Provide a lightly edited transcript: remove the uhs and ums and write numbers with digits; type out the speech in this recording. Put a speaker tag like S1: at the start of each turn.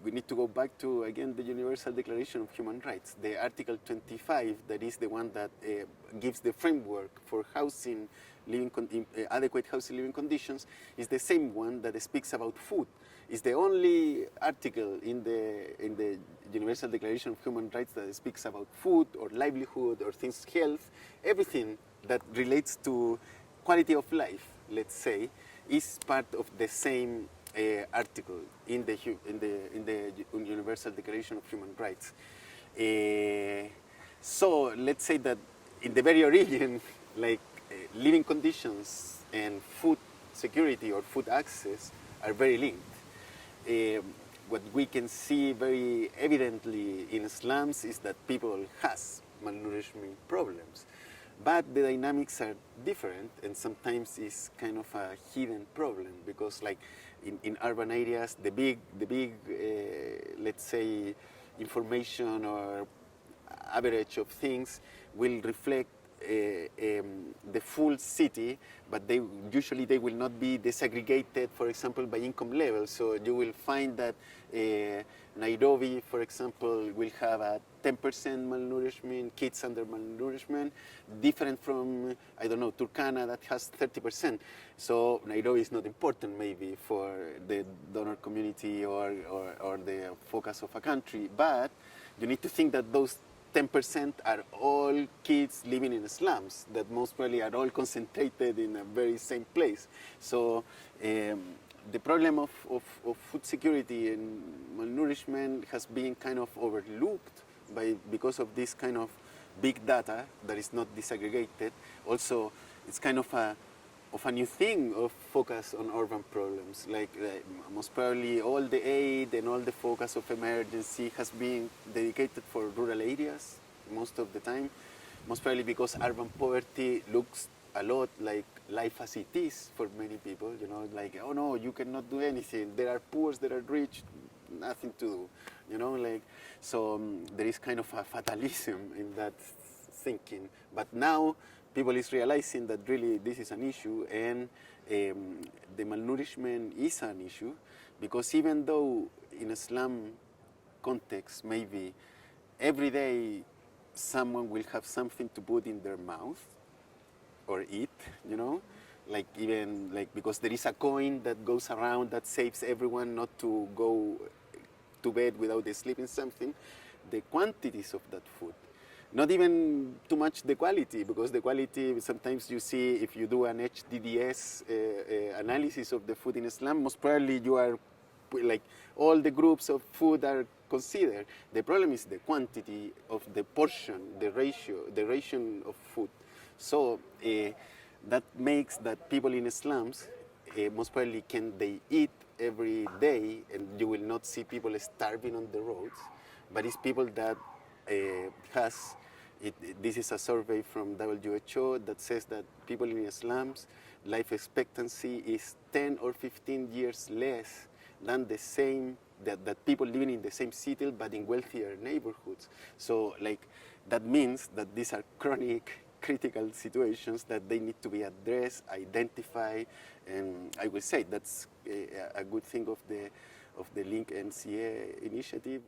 S1: we need to go back to, again, the Universal Declaration of Human Rights. The Article 25, that is the one that gives the framework for housing, adequate housing living conditions, is the same one that speaks about food. It's the only article in the Universal Declaration of Human Rights that speaks about food or livelihood or things, health, everything that relates to quality of life, let's say, is part of the same article in the Universal Declaration of Human Rights. So let's say that in the very origin, like living conditions and food security or food access are very linked. What we can see very evidently in slums is that people has malnourishment problems. But the dynamics are different, and sometimes it's kind of a hidden problem, because like in urban areas, the big let's say, information or average of things will reflect the full city, but they will not be disaggregated, for example, by income level. So you will find that Nairobi, for example, will have a 10% malnourishment, kids under malnourishment, different from, I don't know, Turkana that has 30%. So Nairobi is not important maybe for the donor community or the focus of a country, but you need to think that those 10% are all kids living in slums that most probably are all concentrated in a very same place. So the problem of food security and malnourishment has been kind of overlooked because of this kind of big data that is not disaggregated. Also, it's kind of a new thing of focus on urban problems. Like most probably all the aid and all the focus of emergency has been dedicated for rural areas most of the time. Most probably because urban poverty looks a lot like life as it is for many people, you know, like, oh no, you cannot do anything. There are poor, there are rich, nothing to do, you know, like, so there is kind of a fatalism in that thinking. But now people is realizing that really this is an issue, and the malnourishment is an issue, because even though in a slum context, maybe every day someone will have something to put in their mouth or eat, you know, like even like, because there is a coin that goes around that saves everyone not to go to bed without they sleeping something, the quantities of that food, not even too much the quality, because the quality, sometimes you see, if you do an HDDS analysis of the food in Islam, most probably you are, like, all the groups of food are considered. The problem is the quantity of the portion, the ration of food. So that makes that people in slums, most probably they eat every day, and you will not see people starving on the roads, but it's people that this is a survey from WHO that says that people in slums, life expectancy is 10 or 15 years less than the same, that people living in the same city but in wealthier neighborhoods. So like, that means that these are chronic, critical situations that they need to be addressed, identified, and I will say that's a good thing of the Link NCA initiative.